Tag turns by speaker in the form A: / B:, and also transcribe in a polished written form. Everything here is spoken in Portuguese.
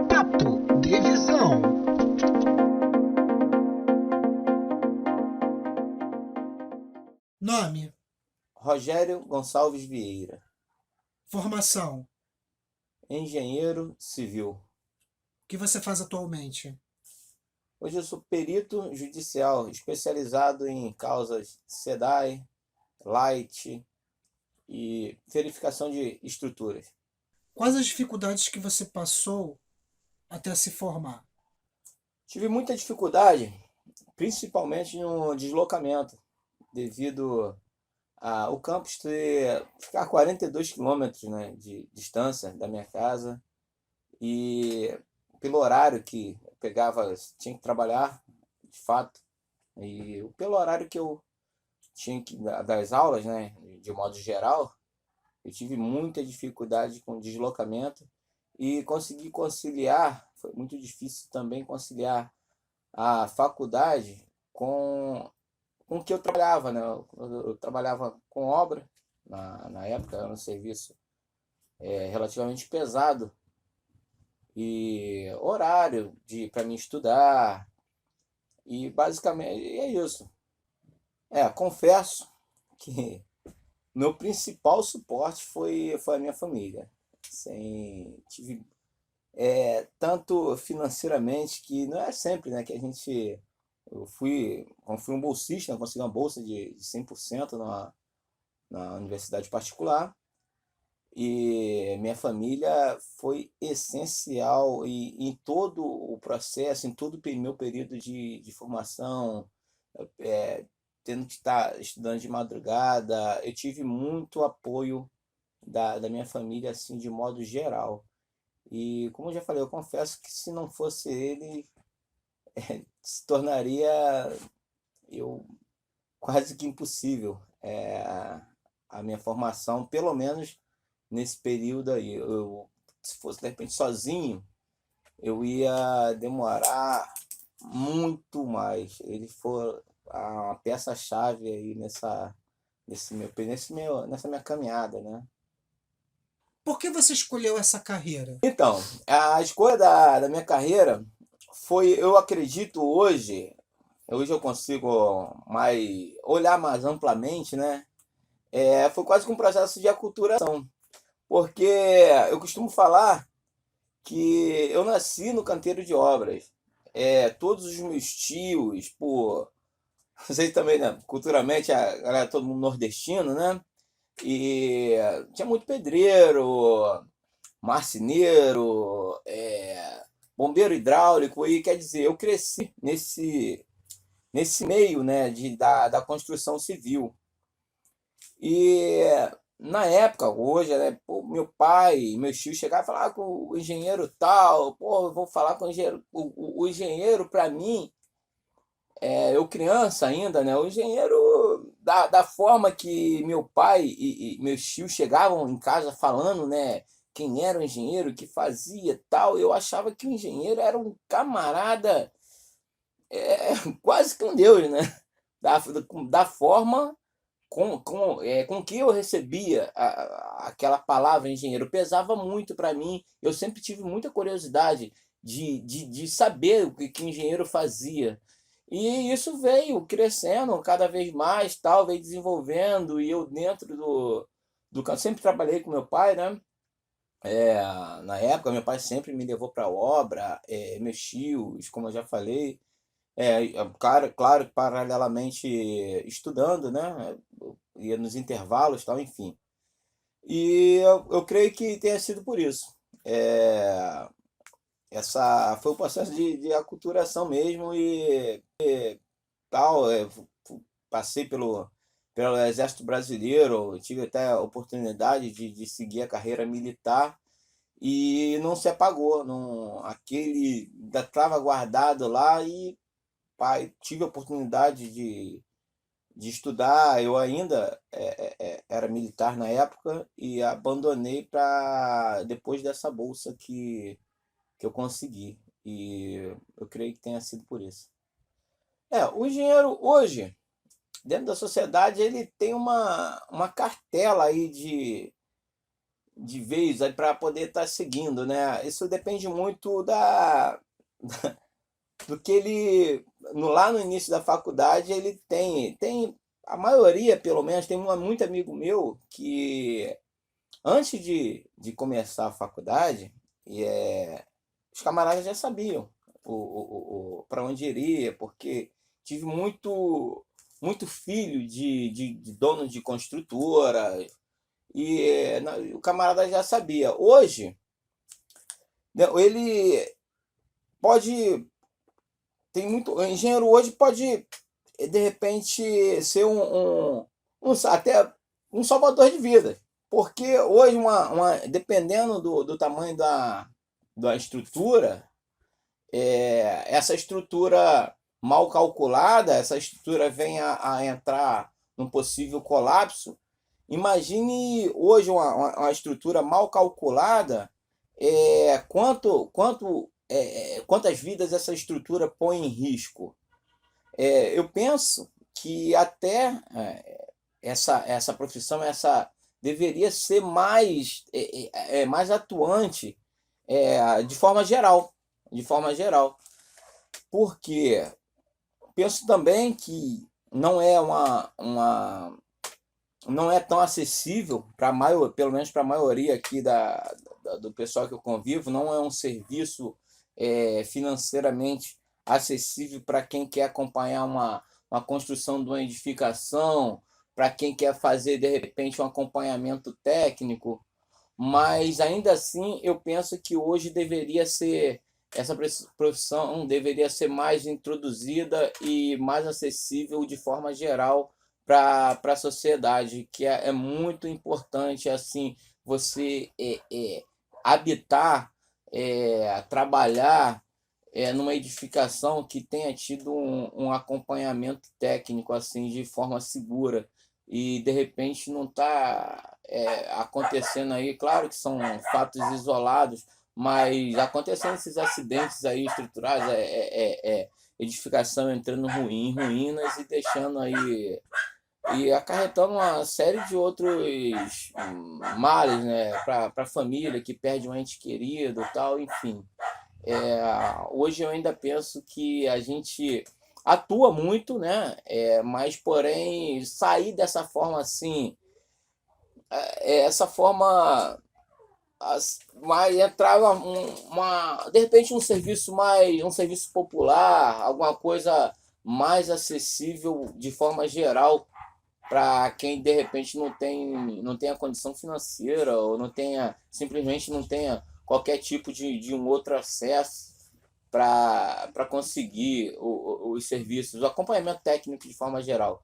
A: Papo de Visão. Nome,
B: Rogério Gonçalves Vieira,
A: formação, o
B: engenheiro civil.
A: que você faz atualmente?
B: Hoje eu sou perito judicial, especializado em causas SEDAI, Light e verificação de estruturas.
A: Quais as dificuldades que você passou até se formar?
B: Tive muita dificuldade, principalmente no deslocamento, devido ao campus ficar 42 quilômetros, né, de distância da minha casa e pelo horário que eu pegava, tinha que trabalhar, de fato, e pelo horário que eu tinha que das aulas, né, de modo geral, eu tive muita dificuldade com deslocamento e consegui conciliar, foi muito difícil também conciliar a faculdade com o que eu trabalhava, né? Eu trabalhava com obra, na época era um serviço relativamente pesado e horário para mim estudar e basicamente é isso. Confesso que meu principal suporte foi a minha família. Tive tanto financeiramente que não é sempre, né, que a gente eu fui um bolsista, eu consegui uma bolsa de 100% na universidade particular e minha família foi essencial em todo o processo, em todo o meu período de formação, eh, tendo que estar estudando de madrugada, eu tive muito apoio da minha família, assim, de modo geral. E como eu já falei, eu confesso que se não fosse ele, se tornaria eu quase que impossível a minha formação, pelo menos nesse período aí. Se fosse de repente sozinho, eu ia demorar muito mais. Ele foi a peça-chave aí nessa minha caminhada, né?
A: Por que você escolheu essa carreira?
B: Então, a escolha da minha carreira foi, eu acredito hoje eu consigo olhar mais amplamente, né? Foi quase que um processo de aculturação, porque eu costumo falar que eu nasci no canteiro de obras. Todos os meus tios, por vocês também, né? Culturalmente, a galera, todo mundo nordestino, né? E tinha muito pedreiro, marceneiro, bombeiro hidráulico, e quer dizer, eu cresci nesse meio, né, da construção civil. E na época, hoje, né, pô, meu pai, meus tios chegavam e falavam com o engenheiro tal, pô, eu vou falar com o engenheiro. O engenheiro, para mim, eu criança ainda, né, o engenheiro, da forma que meu pai e meus tios chegavam em casa falando, né, quem era o engenheiro, o que fazia tal, eu achava que o engenheiro era um camarada, quase que um deus, né, da forma com que eu recebia aquela palavra engenheiro pesava muito para mim. Eu sempre tive muita curiosidade de saber o que o engenheiro fazia. E isso veio crescendo cada vez mais, tal, veio desenvolvendo, e eu dentro do campo, sempre trabalhei com meu pai, né? Na época, meu pai sempre me levou para obra, meus tios, como eu já falei, claro que paralelamente estudando, né? Ia nos intervalos, tal, enfim. E eu creio que tenha sido por isso. É, essa foi o processo de aculturação mesmo e tal. Passei pelo Exército Brasileiro, tive até a oportunidade de seguir a carreira militar e não se apagou. Não, aquele ainda estava guardado lá e pai, tive a oportunidade de estudar. Eu ainda era militar na época e abandonei para depois dessa bolsa que eu consegui. E eu creio que tenha sido por isso. O engenheiro hoje, dentro da sociedade, ele tem uma cartela aí de vez para poder estar seguindo, né? Isso depende muito do que ele lá no início da faculdade ele tem a maioria, pelo menos, tem muito amigo meu que antes de começar a faculdade, os camaradas já sabiam para onde iria, porque tive muito filho de dono de construtora, e o camarada já sabia. Hoje, né, ele pode. Tem muito. O engenheiro hoje pode, de repente, ser até um salvador de vidas. Porque hoje, dependendo do tamanho da estrutura, essa estrutura mal calculada, essa estrutura vem a entrar num possível colapso. Imagine hoje uma estrutura mal calculada, quantas vidas essa estrutura põe em risco. Eu penso que até essa profissão deveria ser mais atuante, de forma geral, de forma geral, porque penso também que não é tão acessível para pelo menos para a maioria aqui do pessoal que eu convivo, não é um serviço financeiramente acessível para quem quer acompanhar uma construção de uma edificação, para quem quer fazer de repente um acompanhamento técnico, mas ainda assim eu penso que hoje essa profissão deveria ser mais introduzida e mais acessível de forma geral para a sociedade, que é muito importante assim você habitar, trabalhar numa edificação que tenha tido um acompanhamento técnico assim de forma segura e de repente não está acontecendo aí, claro que são fatos isolados, mas acontecendo esses acidentes aí estruturais, edificação entrando em ruínas e deixando aí e acarretando uma série de outros males, né, para a família que perde um ente querido, tal, enfim. Hoje eu ainda penso que a gente atua muito, né? Mas porém sair dessa forma assim, essa forma mais entrar de repente um serviço popular, alguma coisa mais acessível de forma geral para quem de repente não tenha condição financeira ou simplesmente não tenha qualquer tipo de um outro acesso para conseguir os serviços, o acompanhamento técnico de forma geral.